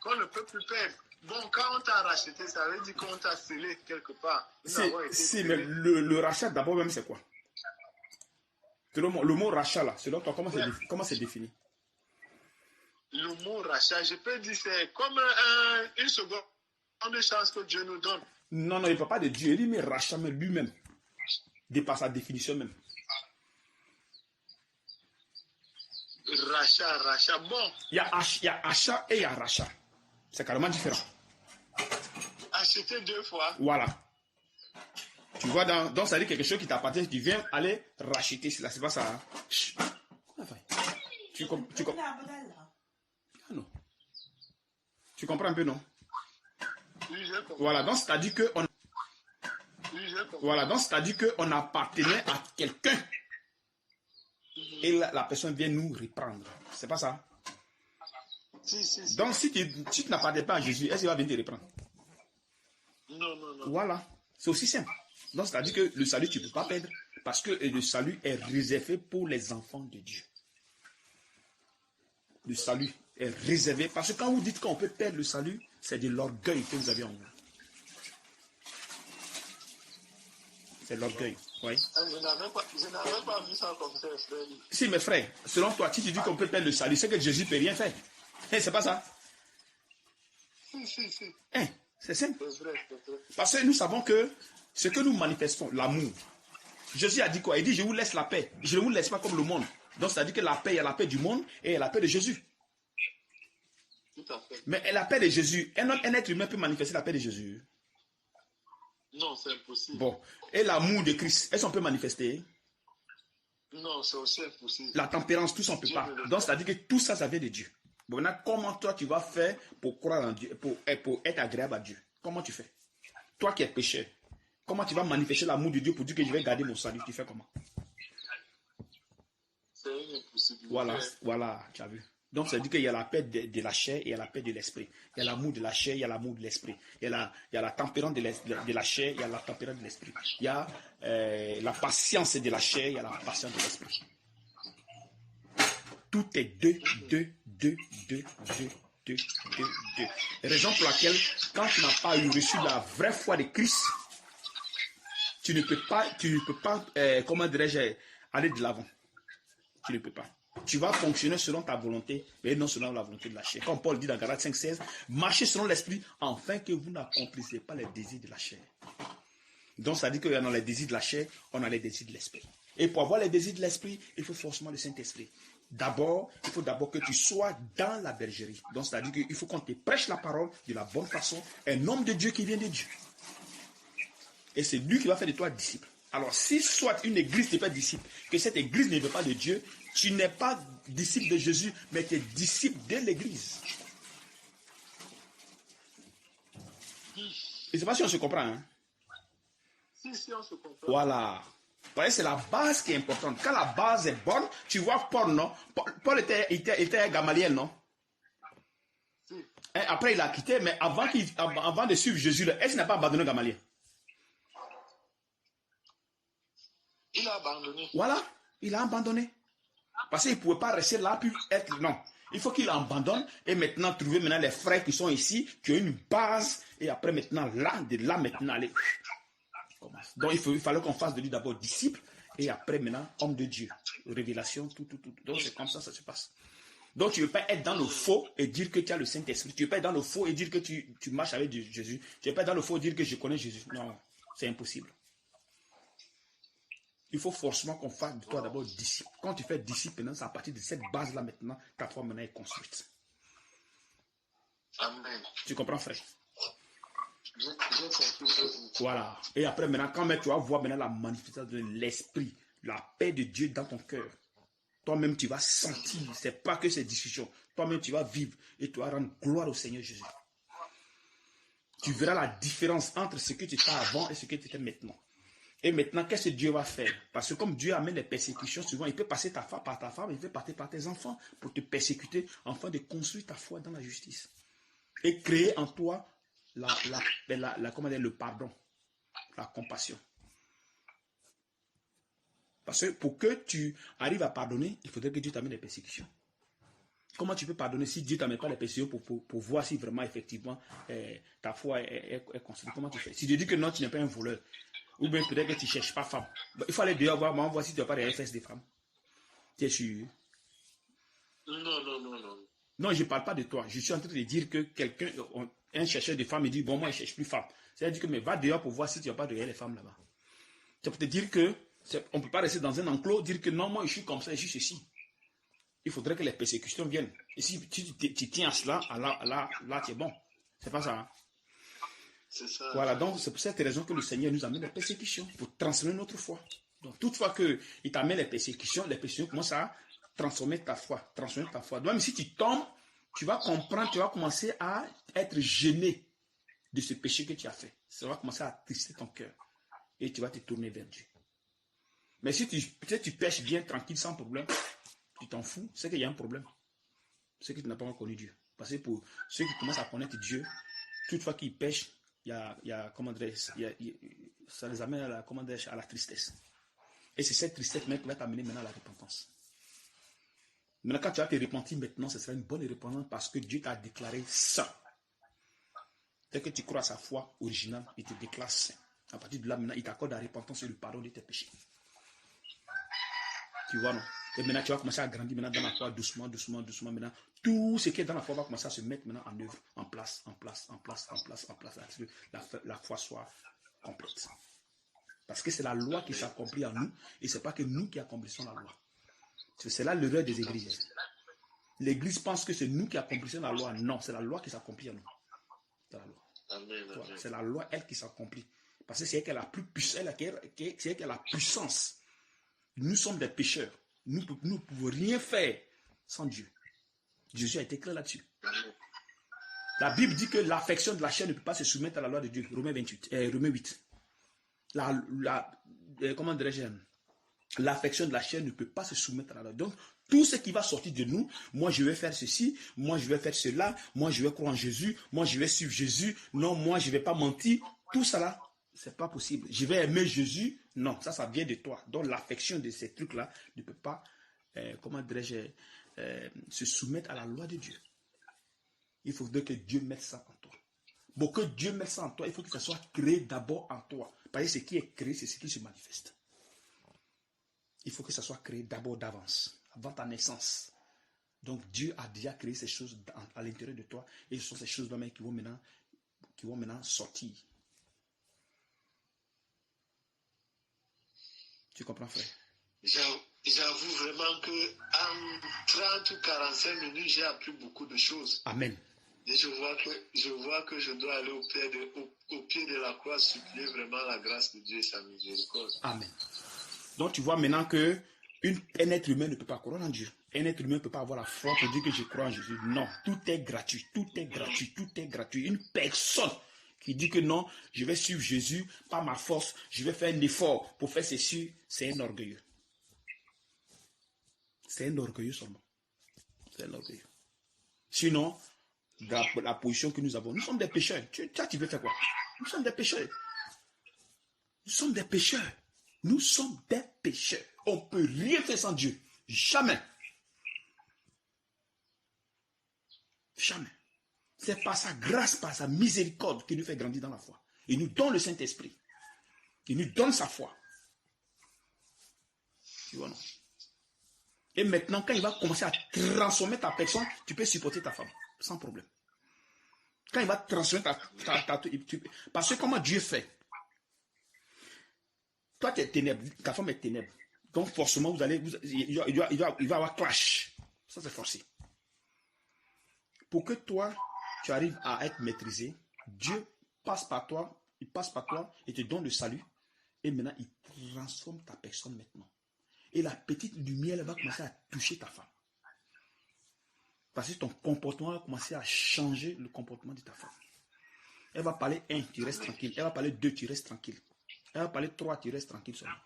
Qu'on ne peut plus perdre. Bon, quand on t'a racheté, ça veut dire qu'on t'a scellé quelque part. Si, mais le rachat d'abord même, c'est quoi? Le mot rachat là, selon toi, comment c'est défini? Le mot rachat, je peux dire, c'est comme une seconde chance que Dieu nous donne. Non, il ne parle pas de Dieu, il dit mais rachat mais lui-même, de par sa définition même. Rachat. Bon. Il y a achat et il y a rachat. C'est carrément différent. Acheter 2 fois. Voilà. Tu vois, donc ça dit quelque chose qui t'appartient, tu viens aller racheter cela. C'est pas ça. Hein? Chut. Tu comprends? Ah non. Tu comprends un peu, non? Oui, je comprends. Voilà, donc c'est-à-dire que voilà, donc c'est-à-dire qu'on appartenait à quelqu'un. Et la personne vient nous reprendre. C'est pas ça? Si. Donc si tu n'appartiens pas à Jésus, est-ce qu'il va venir te reprendre? Non. Voilà. C'est aussi simple. Donc c'est-à-dire que le salut, tu ne peux pas perdre. Parce que le salut est réservé pour les enfants de Dieu. Le salut est réservé. Parce que quand vous dites qu'on peut perdre le salut, c'est de l'orgueil que vous avez en vous. C'est l'orgueil. Oui. Je n'avais pas vu ça comme ça, frère. Si, mes frères, selon toi, si tu dis qu'on peut perdre le salut, c'est que Jésus ne peut rien faire. C'est pas ça? Si. C'est simple. C'est vrai. Parce que nous savons que ce que nous manifestons, l'amour. Jésus a dit quoi? Il dit, je vous laisse la paix. Je ne vous laisse pas comme le monde. Donc, c'est-à-dire que la paix, il y a la paix du monde et il y a la paix de Jésus. Tout à fait. Mais la paix de Jésus, un être humain peut manifester la paix de Jésus? Non, c'est impossible. Bon. Et l'amour de Christ, est-ce qu'on peut manifester? Non, c'est aussi impossible. La tempérance, tout ça, on ne peut pas. Donc, c'est-à-dire que tout ça, ça vient de Dieu. Bon, maintenant, comment toi, tu vas faire pour croire en Dieu, pour être agréable à Dieu? Comment tu fais? Toi qui es pécheur, comment tu vas manifester l'amour de Dieu pour dire que je vais garder mon salut? Tu fais comment? C'est une impossibilité. Voilà, tu as vu. Donc, ça veut dire qu'il y a la paix de la chair et il y a la paix de l'esprit. Il y a l'amour de la chair, il y a l'amour de l'esprit. Il y a la tempérance de la chair, il y a la tempérance de l'esprit. Il y a la patience de la chair, il y a la patience de l'esprit. Tout est deux. Raison pour laquelle, quand tu n'as pas reçu la vraie foi de Christ, tu ne peux pas, comment dirais-je, aller de l'avant. Tu ne peux pas. Tu vas fonctionner selon ta volonté, mais non selon la volonté de la chair. Comme Paul dit dans Galates 5,16, marchez selon l'esprit, afin que vous n'accomplissez pas les désirs de la chair. Donc, ça dit que dans les désirs de la chair, on a les désirs de l'esprit. Et pour avoir les désirs de l'esprit, il faut forcément le Saint-Esprit. D'abord, il faut d'abord que tu sois dans la bergerie. Donc, c'est-à-dire qu'il faut qu'on te prêche la parole de la bonne façon. Un homme de Dieu qui vient de Dieu. Et c'est lui qui va faire de toi disciple. Alors, si soit une église n'est pas disciple, que cette église ne veut pas de Dieu, tu n'es pas disciple de Jésus, mais tu es disciple de l'église. Et je ne sais pas si on se comprend. Hein? Si, on se comprend. Voilà. C'est la base qui est importante. Quand la base est bonne, tu vois Paul, non? Paul était Gamaliel, non? Si. Et après, il a quitté, mais avant de suivre Jésus, est-ce qu'il n'a pas abandonné Gamaliel? Il a abandonné. Voilà, il a abandonné. Parce qu'il ne pouvait pas rester là, puis être... Non. Il faut qu'il abandonne et maintenant trouver maintenant les frères qui sont ici, qui ont une base, et après maintenant, de là maintenant, aller... Donc il fallait qu'on fasse de lui d'abord disciple, et après maintenant, homme de Dieu. Révélation, tout. Donc c'est comme ça se passe. Donc tu ne veux pas être dans le faux et dire que tu as le Saint-Esprit. Tu ne veux pas être dans le faux et dire que tu marches avec Jésus. Tu ne veux pas être dans le faux et dire que je connais Jésus. Non, c'est impossible. Il faut forcément qu'on fasse de toi d'abord disciple. Quand tu fais disciple, c'est à partir de cette base-là maintenant, ta foi maintenant est construite. Amen. Tu comprends, frère? J'ai compris. Voilà. Et après, maintenant, quand tu vas voir maintenant la manifestation de l'esprit, la paix de Dieu dans ton cœur, toi-même, tu vas sentir. Ce n'est pas que ces discussions. Toi-même, tu vas vivre et tu vas rendre gloire au Seigneur Jésus. Tu verras la différence entre ce que tu étais avant et ce que tu étais maintenant. Et maintenant, qu'est-ce que Dieu va faire? Parce que comme Dieu amène les persécutions, souvent, il peut passer par ta femme, il peut passer par tes enfants pour te persécuter, afin de construire ta foi dans la justice. Et créer en toi le pardon, la compassion. Parce que pour que tu arrives à pardonner, il faudrait que Dieu t'amène les persécutions. Comment tu peux pardonner si Dieu ne t'amène pas les persécutions pour voir si vraiment, effectivement, ta foi est construite? Comment tu fais? Si Dieu dit que non, tu n'es pas un voleur, ou bien peut-être que tu ne cherches pas femme. Il faut aller dehors voir si tu n'as pas les fesses des femmes. Tu es sûr? Non. Non, je ne parle pas de toi. Je suis en train de dire que quelqu'un, un chercheur de femmes, il dit, bon, moi, je ne cherche plus femme. C'est-à-dire que, mais va dehors pour voir si tu n'as pas de réelles femmes là-bas. Ça peut te dire que, on ne peut pas rester dans un enclos, dire que non, moi, je suis comme ça, je suis ceci. Il faudrait que les persécutions viennent. Et si tu tiens à cela, là tu es bon. C'est pas ça. Hein? C'est ça. Voilà, donc c'est pour cette raison que le Seigneur nous amène les persécutions, pour transformer notre foi. Donc toutefois qu'il t'amène les persécutions commencent à transformer ta foi. Donc même si tu tombes, tu vas comprendre, tu vas commencer à être gêné de ce péché que tu as fait. Ça va commencer à attrister ton cœur. Et tu vas te tourner vers Dieu. Mais si tu pêches bien, tranquille, sans problème, tu t'en fous, c'est qu'il y a un problème. C'est que tu n'as pas encore connu Dieu. Parce que pour ceux qui commencent à connaître Dieu, toutefois qu'ils pêchent, ça les amène à la tristesse. Et c'est cette tristesse qui va t'amener maintenant à la repentance. Maintenant, quand tu vas te repentir maintenant, ce sera une bonne repentance parce que Dieu t'a déclaré saint. Dès que tu crois à sa foi originale, il te déclare saint. À partir de là, maintenant, il t'accorde la repentance et le pardon de tes péchés. Tu vois, non? Et maintenant, tu vas commencer à grandir maintenant dans la foi, doucement. Maintenant, tout ce qui est dans la foi va commencer à se mettre maintenant en œuvre, en place. La foi soit complète. Parce que c'est la loi qui s'accomplit en nous et ce n'est pas que nous qui accomplissons la loi. C'est là l'erreur des églises. L'église pense que c'est nous qui accomplissons la loi. Non, c'est la loi qui s'accomplit en nous. C'est la loi. Amen. C'est la loi, elle, qui s'accomplit. Parce que c'est elle qui a la plus puissance, c'est elle qui a la puissance. Nous sommes des pécheurs. Nous ne pouvons rien faire sans Dieu. Jésus a été clair là-dessus. La Bible dit que l'affection de la chair ne peut pas se soumettre à la loi de Dieu. Romains 8. Comment dirais-je? L'affection de la chair ne peut pas se soumettre à la loi. Donc, tout ce qui va sortir de nous, moi je vais faire ceci, moi je vais faire cela, moi je vais croire en Jésus, moi je vais suivre Jésus, non, moi je ne vais pas mentir, tout ça là, c'est pas possible. Je vais aimer Jésus, non, ça vient de toi. Donc l'affection de ces trucs-là ne peut pas, se soumettre à la loi de Dieu. Il faudrait que Dieu mette ça en toi. Pour que Dieu mette ça en toi, il faut que ça soit créé d'abord en toi. Parce que ce qui est créé, c'est ce qui se manifeste. Il faut que ça soit créé d'abord d'avance, avant ta naissance. Donc Dieu a déjà créé ces choses à l'intérieur de toi et ce sont ces choses-là qui vont maintenant sortir. Tu comprends, frère? J'avoue vraiment que en 30 ou 45 minutes, j'ai appris beaucoup de choses. Amen. Et je vois que je dois aller au pied de la croix, supplier vraiment la grâce de Dieu et sa miséricorde. Amen. Donc tu vois maintenant que un être humain ne peut pas croire en Dieu. Un être humain ne peut pas avoir la foi pour dire que je crois en Jésus. Non, tout est gratuit. Une personne qui dit que non, je vais suivre Jésus par ma force, je vais faire un effort pour faire ceci, c'est un orgueilleux. C'est un orgueilleux seulement. C'est un orgueilleux. Sinon, la position que nous avons, nous sommes des pécheurs. Tu veux faire quoi? Nous sommes des pécheurs. Nous sommes des pécheurs. On ne peut rien faire sans Dieu. Jamais. C'est par sa grâce, par sa miséricorde qu'il nous fait grandir dans la foi. Il nous donne le Saint-Esprit. Il nous donne sa foi. Tu vois, non? Et maintenant, quand il va commencer à transformer ta personne, tu peux supporter ta femme. Sans problème. Quand il va transformer parce que comment Dieu fait? Toi, tu es ténèbres, ta femme est ténèbres. Donc, forcément, il va avoir clash. Ça, c'est forcé. Pour que toi, tu arrives à être maîtrisé, Dieu passe par toi et te donne le salut. Et maintenant, il transforme ta personne maintenant. Et la petite lumière, elle va commencer à toucher ta femme. Parce que ton comportement va commencer à changer le comportement de ta femme. Elle va parler 1, tu restes tranquille. Elle va parler 2, tu restes tranquille. Elle va parler 3, tu restes tranquille seulement.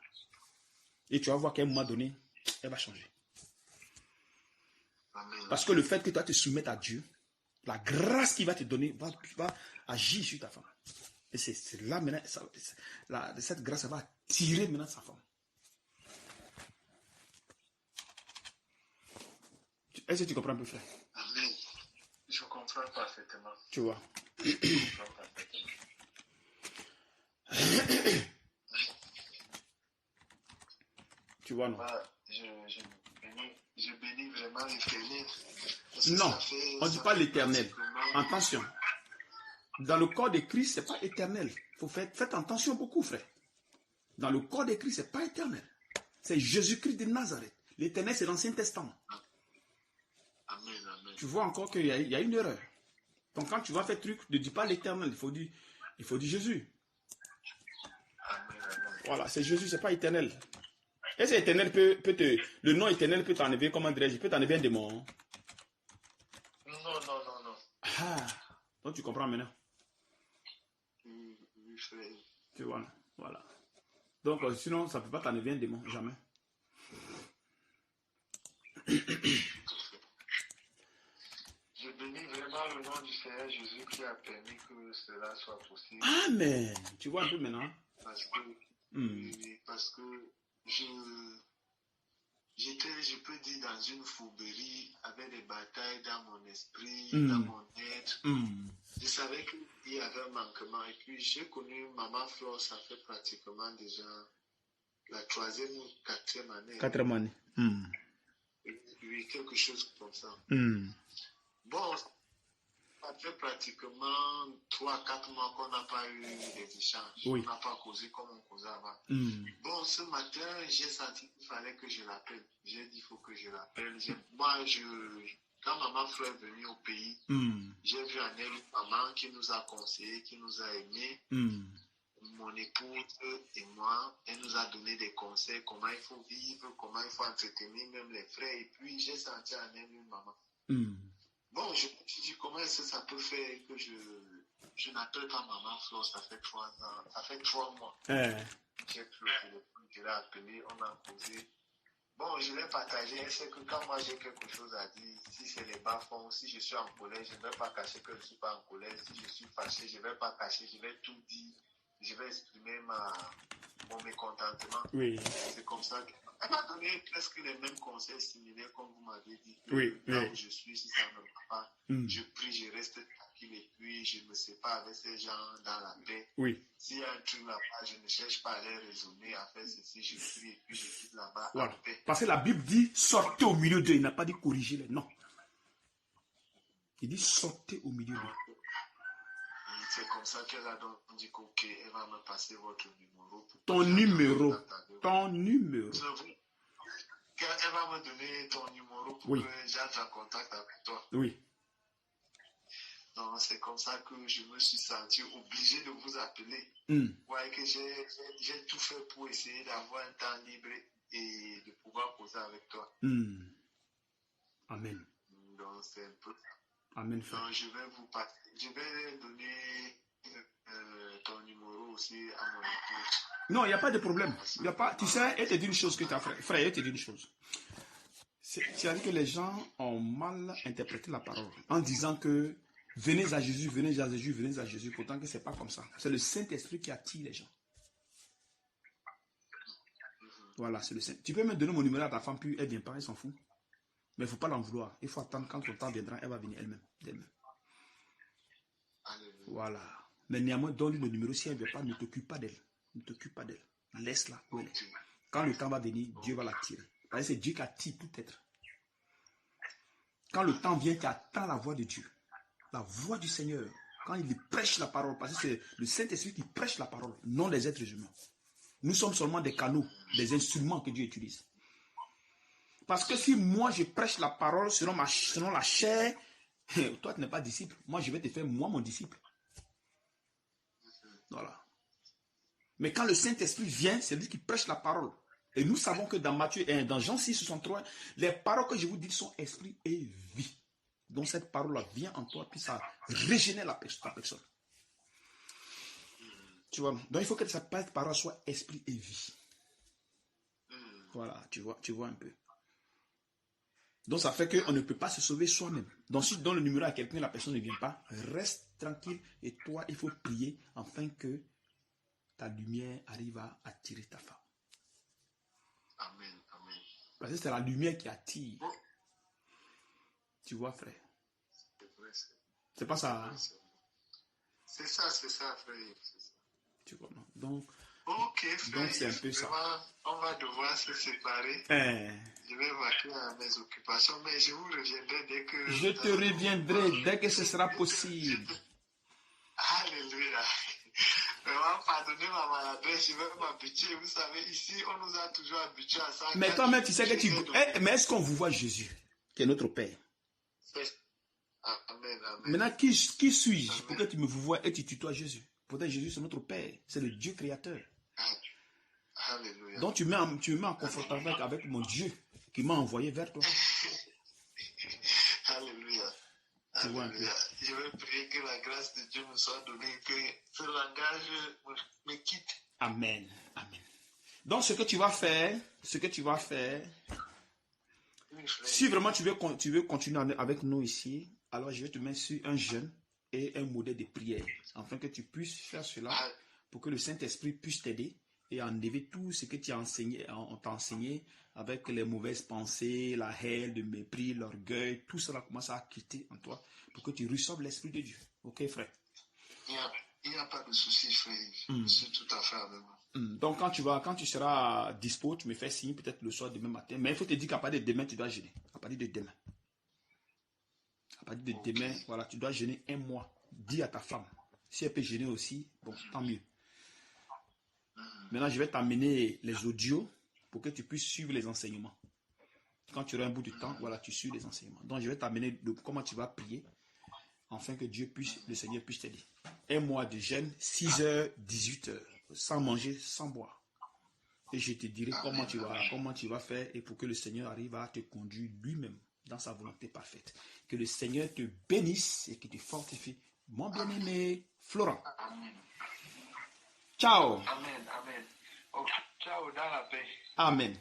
Et tu vas voir qu'à un moment donné, elle va changer. Parce que le fait que toi te soumettes à Dieu, la grâce qu'il va te donner va agir sur ta femme. Et c'est là maintenant, cette grâce va attirer maintenant sa femme. Est-ce que tu comprends un peu, frère? Amen. Je comprends parfaitement. Tu vois. Tu vois, non? Je bénis vraiment l'Éternel. Non, on ne dit pas l'Éternel. Attention. Dans le corps de Christ, ce n'est pas éternel. Faites attention beaucoup, frère. Dans le corps de Christ, ce n'est pas éternel. C'est Jésus-Christ de Nazareth. L'Éternel, c'est l'Ancien Testament. Amen, amen. Tu vois encore qu'il y a une erreur. Donc quand tu vas faire truc, ne dis pas l'Éternel, il faut dire Jésus. Amen, amen. Voilà, c'est Jésus, c'est pas éternel. Et c'est éternel le nom éternel peut t'enlever, comment dirais-je, peut t'enlever un démon. Non, non, non, non. Ah, donc tu comprends maintenant. Oui, frère. Tu vois, voilà. Donc sinon, ça ne peut pas t'enlever un démon, jamais. Je bénis vraiment le nom du Seigneur Jésus qui a permis que cela soit possible. Amen. Tu vois un peu maintenant. Parce que j'étais, je peux dire, dans une fourberie avec des batailles dans mon esprit, dans mon être. Je savais qu'il y avait un manquement. Et puis j'ai connu Maman Flore, ça fait pratiquement déjà la 3e ou 4e année. 4e année. Oui, quelque chose comme ça. Bon, ça fait pratiquement 3-4 mois qu'on n'a pas eu des échanges. Oui. On n'a pas causé comme on causait avant. Bon, ce matin, j'ai senti qu'il fallait que je l'appelle. J'ai dit, il faut que je l'appelle. Quand maman Fleur est venue au pays, j'ai vu en elle une maman qui nous a conseillé, qui nous a aimés. Mon épouse et moi, elle nous a donné des conseils, comment il faut vivre, comment il faut entretenir même les frères. Et puis, j'ai senti en elle une maman. Bon, je me suis dit, comment est-ce que ça peut faire que je n'appelle pas maman Flore, ça fait 3 ans, ça fait 3 mois. J'ai pris le téléphone, je l'ai appelé, on a causé. Bon, je l'ai partagé, elle sait que quand moi j'ai quelque chose à dire, si c'est les bas-fonds, si je suis en colère, je ne vais pas cacher que je ne suis pas en colère. Si je suis fâché, je ne vais pas cacher, je vais tout dire. Je vais exprimer mon mécontentement. Oui. C'est comme ça qu'elle m'a donné presque les mêmes conseils similaires comme vous m'avez dit. Oui. Là où je suis, si ça ne va pas, je prie, je reste tranquille et puis je me sépare avec ces gens dans la paix. Oui. S'il y a un truc là-bas, je ne cherche pas à les raisonner, à faire ceci, je prie et puis je quitte là-bas Voilà. en paix. Parce que la Bible dit sortez au milieu d'eux. Il n'a pas dit corriger les non. Il dit sortez au milieu d'eux. C'est comme ça qu'elle a donc dit qu'elle va me passer votre numéro. Ton numéro. Ton numéro. Elle va me donner ton numéro pour que j'entre en contact avec toi. Oui. Donc c'est comme ça que je me suis senti obligé de vous appeler. Ouais, que j'ai tout fait pour essayer d'avoir un temps libre et de pouvoir causer avec toi. Amen. Donc c'est un peu ça. Amen, frère. Donc je vais donner ton numéro aussi à mon épouse. Non, il n'y a pas de problème. Y a pas, tu sais, elle te dit une chose que tu as fait. Frère, elle te dit une chose. C'est-à-dire que les gens ont mal interprété la parole en disant que venez à Jésus, venez à Jésus, venez à Jésus. Pourtant que ce n'est pas comme ça. C'est le Saint-Esprit qui attire les gens. Voilà, c'est le Saint. Tu peux me donner mon numéro à ta femme, puis elle ne vient pas, elle s'en fout. Mais il ne faut pas l'en vouloir. Il faut attendre quand ton temps viendra, elle va venir elle-même. Voilà. Mais néanmoins, donne-lui le numéro. Si elle ne vient pas, ne t'occupe pas d'elle. Ne t'occupe pas d'elle. Laisse-la. Quand le temps va venir, Dieu va l'attirer. Parce que c'est Dieu qui attire tout être. Quand le temps vient, tu attends la voix de Dieu. La voix du Seigneur. Quand il prêche la parole. Parce que c'est le Saint-Esprit qui prêche la parole, non les êtres humains. Nous sommes seulement des canaux, des instruments que Dieu utilise. Parce que si moi je prêche la parole selon la chair, toi tu n'es pas disciple. Moi je vais te faire moi mon disciple. Voilà. Mais quand le Saint-Esprit vient, c'est lui qui prêche la parole. Et nous savons que dans Jean 6, 63, les paroles que je vous dis sont esprit et vie. Donc cette parole-là vient en toi, puis ça régénère ta personne. Tu vois? Donc il faut que cette parole soit esprit et vie. Voilà, tu vois un peu. Donc ça fait qu'on ne peut pas se sauver soi-même. Donc si tu donnes le numéro à quelqu'un, la personne ne vient pas, reste tranquille et toi, il faut prier afin que ta lumière arrive à attirer ta femme. Amen, amen. Parce que c'est la lumière qui attire. Tu vois, frère? C'est pas ça. Hein? C'est ça, frère. Tu vois, non? Donc, ok, frère. Donc c'est un peu ça. On va devoir se séparer. Je vais vaquer à mes occupations, mais je vous reviendrai dès que... Je te reviendrai dès que ce sera possible. Alléluia. Vraiment, pardonnez ma maladresse, je vais m'habituer. Vous savez, ici, on nous a toujours habitués à ça. Mais toi-même, tu sais que tu... Mais est-ce qu'on vous voit Jésus, qui est notre Père? Amen, amen. Maintenant, qui suis-je pour que tu me vois et tu tutoies Jésus? Pourtant, Jésus, c'est notre Père. C'est le Dieu créateur. Alléluia. Donc, tu me mets en confrontation avec mon Dieu qui m'a envoyé vers toi. Alléluia. Tu vois un peu. Alléluia. Je vais prier que la grâce de Dieu me soit donnée, que ce langage me quitte. Amen. Amen. Donc, ce que tu vas faire, si vraiment tu veux continuer avec nous ici, alors je vais te mettre sur un jeûne et un modèle de prière, afin que tu puisses faire cela pour que le Saint-Esprit puisse t'aider et enlever tout ce que tu as enseigné, on t'a enseigné avec les mauvaises pensées, la haine, le mépris, l'orgueil, tout cela commence à quitter en toi pour que tu reçoives l'Esprit de Dieu. Ok, frère? Il n'y a pas de souci, frère. Je suis tout à fait avec vous. Donc, quand tu seras dispo, tu me fais signe peut-être le soir, demain matin. Mais il faut te dire qu'à partir de demain, tu dois jeûner. À partir de demain. À partir de demain, voilà, tu dois jeûner un mois. Dis à ta femme. Si elle peut jeûner aussi, bon, tant mieux. Maintenant, je vais t'amener les audios pour que tu puisses suivre les enseignements. Quand tu auras un bout de temps, voilà, tu suis les enseignements. Donc, je vais t'amener comment tu vas prier, afin que le Seigneur puisse t'aider. Un mois de jeûne, 6h, 18h, sans manger, sans boire. Et je te dirai comment tu vas faire et pour que le Seigneur arrive à te conduire lui-même dans sa volonté parfaite. Que le Seigneur te bénisse et qu'il te fortifie. Mon bien-aimé Florent. Amen. Ciao. Amen, amen. Oh, ciao, dans la paix. Amen.